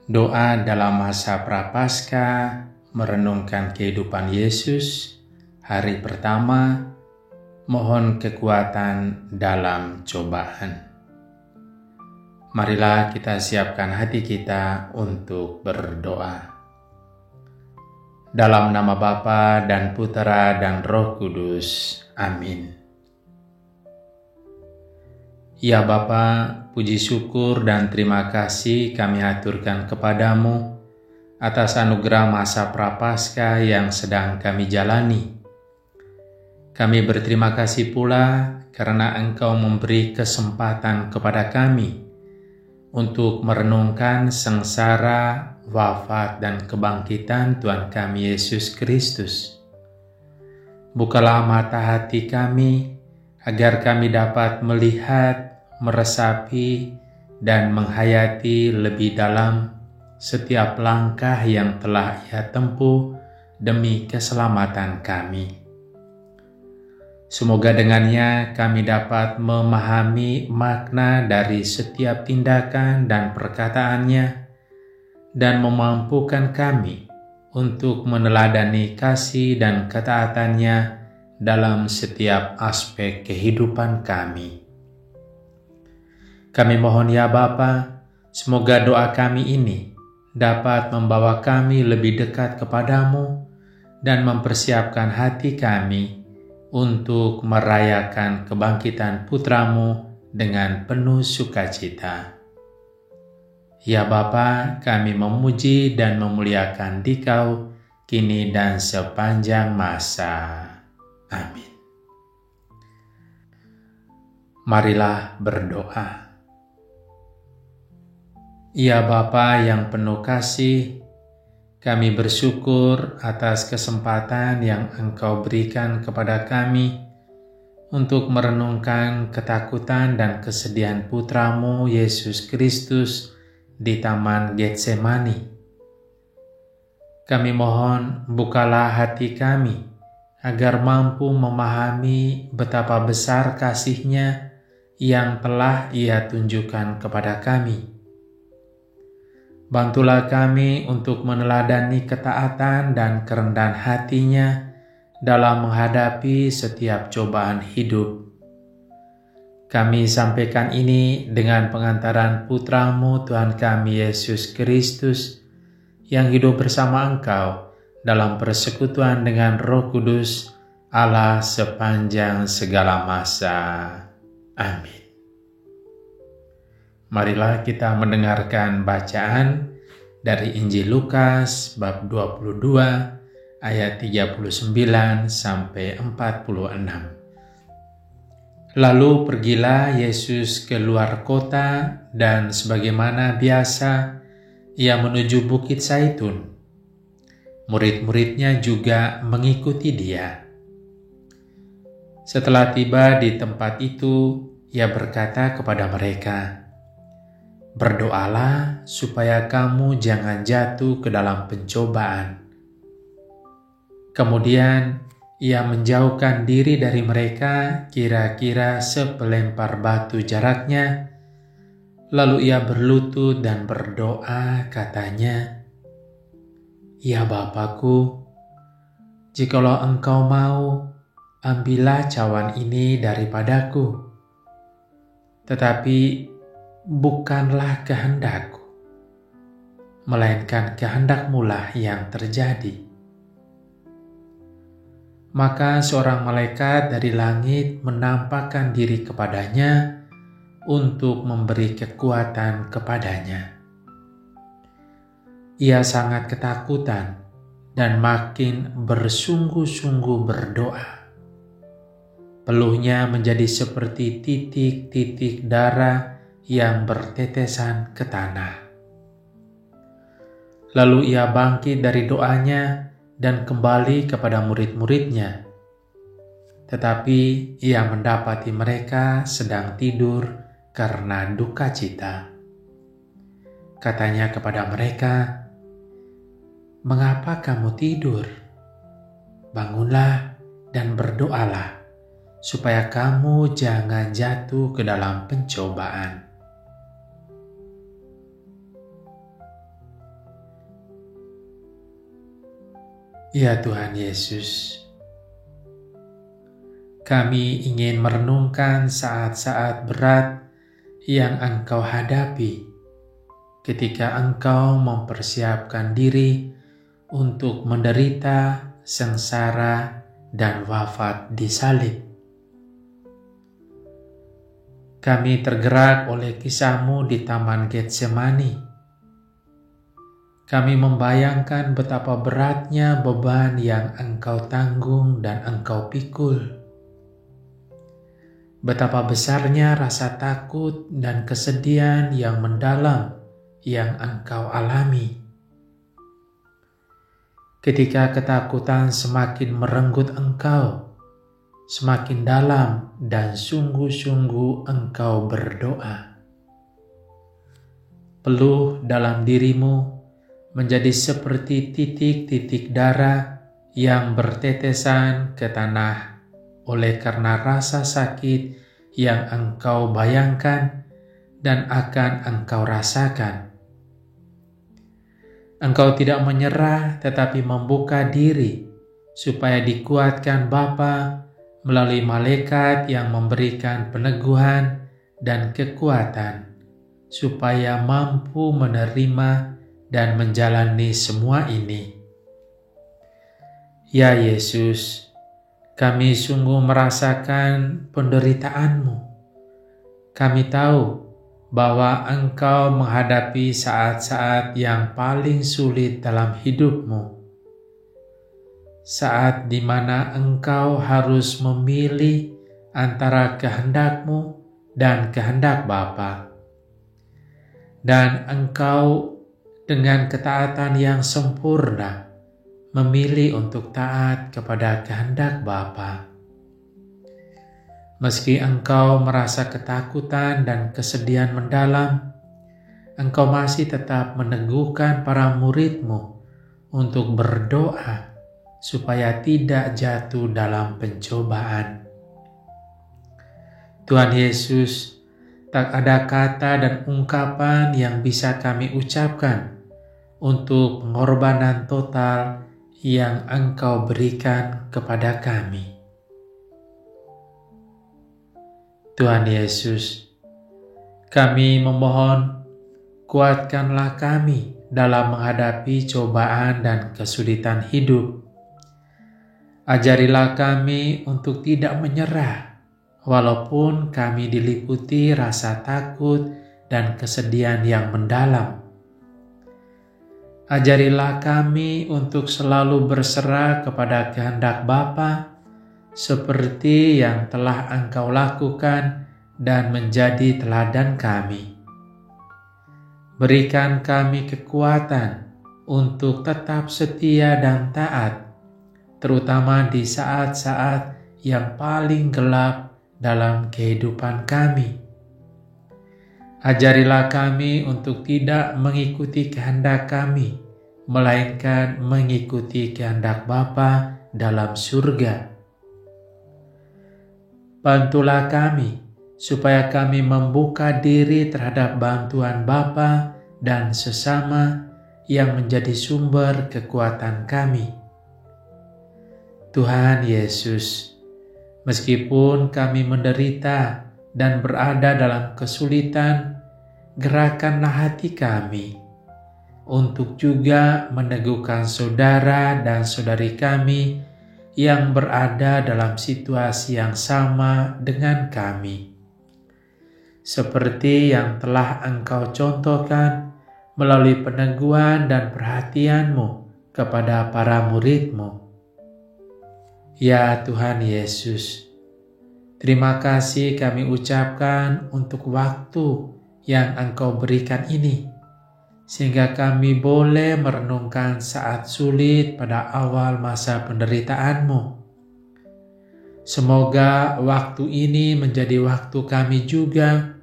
Doa dalam masa Prapaskah merenungkan kehidupan Yesus hari pertama, mohon kekuatan dalam cobaan. Marilah kita siapkan hati kita untuk berdoa. Dalam nama Bapa dan Putera dan Roh Kudus. Amin. Ya Bapa, puji syukur dan terima kasih kami haturkan kepadamu atas anugerah masa Prapaskah yang sedang kami jalani. Kami berterima kasih pula karena Engkau memberi kesempatan kepada kami untuk merenungkan sengsara, wafat, dan kebangkitan Tuhan kami Yesus Kristus. Bukalah mata hati kami agar kami dapat melihat, meresapi, dan menghayati lebih dalam setiap langkah yang telah Ia tempuh demi keselamatan kami. Semoga dengannya kami dapat memahami makna dari setiap tindakan dan perkataannya dan memampukan kami untuk meneladani kasih dan ketaatannya dalam setiap aspek kehidupan kami. Kami mohon ya Bapa, semoga doa kami ini dapat membawa kami lebih dekat kepadamu dan mempersiapkan hati kami untuk merayakan kebangkitan putramu dengan penuh sukacita. Ya Bapa, kami memuji dan memuliakan Dikau kini dan sepanjang masa. Amin. Marilah berdoa. Ya Bapa yang penuh kasih, kami bersyukur atas kesempatan yang Engkau berikan kepada kami untuk merenungkan ketakutan dan kesedihan putramu Yesus Kristus di Taman Getsemani. Kami mohon bukalah hati kami agar mampu memahami betapa besar kasih-Nya yang telah Ia tunjukkan kepada kami. Bantulah kami untuk meneladani ketaatan dan kerendahan hati-Nya dalam menghadapi setiap cobaan hidup. Kami sampaikan ini dengan pengantaran Putra-Mu Tuhan kami Yesus Kristus yang hidup bersama Engkau dalam persekutuan dengan Roh Kudus Allah sepanjang segala masa. Amin. Marilah kita mendengarkan bacaan dari Injil Lukas bab 22 ayat 39 sampai 46. Lalu pergilah Yesus keluar kota dan sebagaimana biasa Ia menuju Bukit Zaitun. Murid-muridnya juga mengikuti Dia. Setelah tiba di tempat itu, Ia berkata kepada mereka, "Berdoalah supaya kamu jangan jatuh ke dalam pencobaan." Kemudian Ia menjauhkan diri dari mereka kira-kira sepelempar batu jaraknya. Lalu Ia berlutut dan berdoa, katanya, "Ya Bapa-Ku, jikalau Engkau mau, ambillah cawan ini daripadaku. Tetapi bukanlah kehendakku, melainkan kehendak-Mu-lah yang terjadi." Maka seorang malaikat dari langit menampakkan diri kepadanya untuk memberi kekuatan kepadanya. Ia sangat ketakutan dan makin bersungguh-sungguh berdoa. Peluhnya menjadi seperti titik-titik darah yang bertetesan ke tanah. Lalu Ia bangkit dari doanya dan kembali kepada murid-muridnya. Tetapi Ia mendapati mereka sedang tidur karena duka cita. Katanya kepada mereka, "Mengapa kamu tidur? Bangunlah dan berdoalah, supaya kamu jangan jatuh ke dalam pencobaan." Ya Tuhan Yesus, kami ingin merenungkan saat-saat berat yang Engkau hadapi ketika Engkau mempersiapkan diri untuk menderita, sengsara, dan wafat di salib. Kami tergerak oleh kisah-Mu di Taman Getsemani. Kami membayangkan betapa beratnya beban yang Engkau tanggung dan Engkau pikul. Betapa besarnya rasa takut dan kesedihan yang mendalam yang Engkau alami. Ketika ketakutan semakin merenggut Engkau, semakin dalam dan sungguh-sungguh Engkau berdoa. Peluh dalam diri-Mu menjadi seperti titik-titik darah yang bertetesan ke tanah oleh karena rasa sakit yang Engkau bayangkan dan akan Engkau rasakan. Engkau tidak menyerah tetapi membuka diri supaya dikuatkan Bapa melalui malaikat yang memberikan peneguhan dan kekuatan supaya mampu menerima dan menjalani semua ini. Ya Yesus, kami sungguh merasakan penderitaan-Mu. Kami tahu bahwa Engkau menghadapi saat-saat yang paling sulit dalam hidup-Mu. Saat di mana Engkau harus memilih antara kehendak-Mu dan kehendak Bapa. Dan Engkau dengan ketaatan yang sempurna memilih untuk taat kepada kehendak Bapa. Meski Engkau merasa ketakutan dan kesedihan mendalam, Engkau masih tetap meneguhkan para murid-Mu untuk berdoa supaya tidak jatuh dalam pencobaan. Tuhan Yesus, tak ada kata dan ungkapan yang bisa kami ucapkan untuk pengorbanan total yang Engkau berikan kepada kami. Tuhan Yesus, kami memohon, kuatkanlah kami dalam menghadapi cobaan dan kesulitan hidup. Ajarilah kami untuk tidak menyerah, walaupun kami diliputi rasa takut dan kesedihan yang mendalam. Ajarilah kami untuk selalu berserah kepada kehendak Bapa, seperti yang telah Engkau lakukan dan menjadi teladan kami. Berikan kami kekuatan untuk tetap setia dan taat, terutama di saat-saat yang paling gelap dalam kehidupan kami. Ajarilah kami untuk tidak mengikuti kehendak kami, melainkan mengikuti kehendak Bapa dalam surga. Bantulah kami, supaya kami membuka diri terhadap bantuan Bapa dan sesama yang menjadi sumber kekuatan kami. Tuhan Yesus, meskipun kami menderita dan berada dalam kesulitan, gerakanlah hati kami untuk juga meneguhkan saudara dan saudari kami yang berada dalam situasi yang sama dengan kami. Seperti yang telah Engkau contohkan melalui peneguhan dan perhatian-Mu kepada para murid-Mu. Ya Tuhan Yesus, terima kasih kami ucapkan untuk waktu yang Engkau berikan ini, sehingga kami boleh merenungkan saat sulit pada awal masa penderitaan-Mu. Semoga waktu ini menjadi waktu kami juga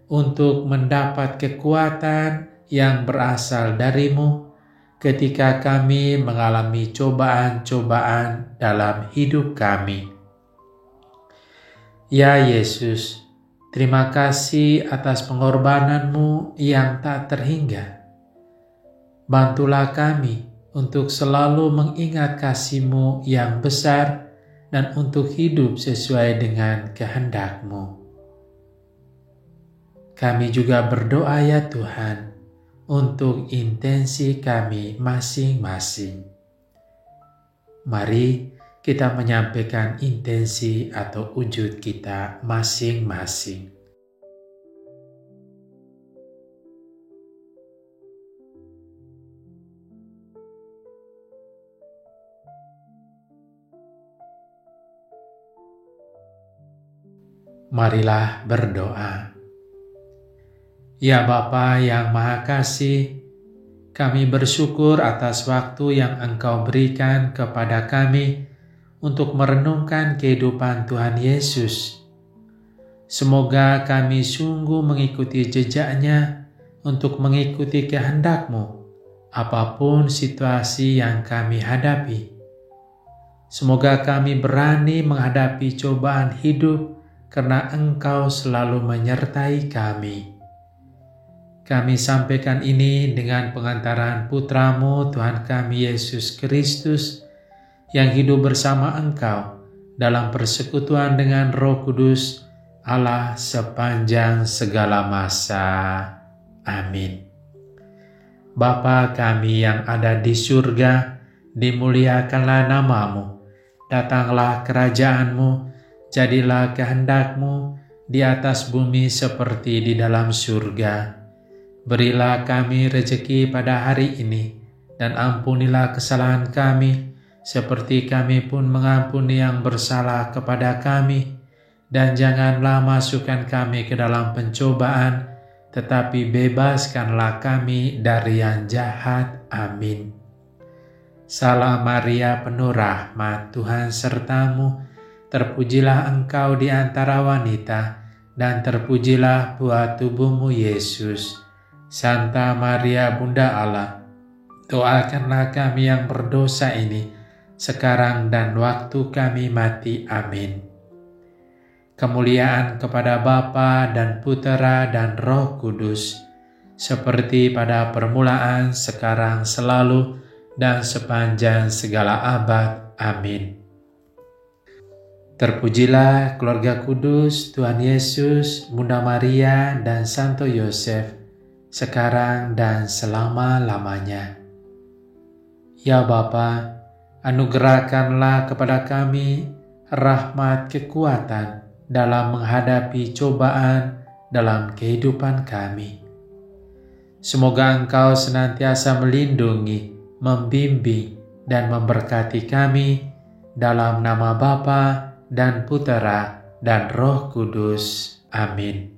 untuk mendapat kekuatan yang berasal dari-Mu ketika kami mengalami cobaan-cobaan dalam hidup kami. Ya Yesus, terima kasih atas pengorbanan-Mu yang tak terhingga. Bantulah kami untuk selalu mengingat kasih-Mu yang besar dan untuk hidup sesuai dengan kehendak-Mu. Kami juga berdoa ya Tuhan, untuk intensi kami masing-masing. Mari kita menyampaikan intensi atau wujud kita masing-masing. Marilah berdoa. Ya Bapa yang Maha Kasih, kami bersyukur atas waktu yang Engkau berikan kepada kami untuk merenungkan kehidupan Tuhan Yesus. Semoga kami sungguh mengikuti jejaknya untuk mengikuti kehendak-Mu, apapun situasi yang kami hadapi. Semoga kami berani menghadapi cobaan hidup karena Engkau selalu menyertai kami. Kami sampaikan ini dengan pengantaran Putra-Mu Tuhan kami Yesus Kristus yang hidup bersama Engkau dalam persekutuan dengan Roh Kudus Allah sepanjang segala masa. Amin. Bapa kami yang ada di surga, dimuliakanlah nama-Mu. Datanglah kerajaan-Mu, jadilah kehendak-Mu di atas bumi seperti di dalam surga. Berilah kami rejeki pada hari ini, dan ampunilah kesalahan kami, seperti kami pun mengampuni yang bersalah kepada kami. Dan janganlah masukkan kami ke dalam pencobaan, tetapi bebaskanlah kami dari yang jahat. Amin. Salam Maria, penuh rahmat, Tuhan serta-Mu. Terpujilah Engkau di antara wanita, dan terpujilah buah tubuh-Mu Yesus. Santa Maria Bunda Allah, doakanlah kami yang berdosa ini, sekarang dan waktu kami mati. Amin. Kemuliaan kepada Bapa dan Putera dan Roh Kudus, seperti pada permulaan, sekarang, selalu, dan sepanjang segala abad. Amin. Terpujilah keluarga kudus Tuhan Yesus, Bunda Maria, dan Santo Yosef, sekarang dan selama-lamanya. Ya Bapa, anugerahkanlah kepada kami rahmat kekuatan dalam menghadapi cobaan dalam kehidupan kami. Semoga Engkau senantiasa melindungi, membimbing, dan memberkati kami dalam nama Bapa dan Putera dan Roh Kudus. Amin.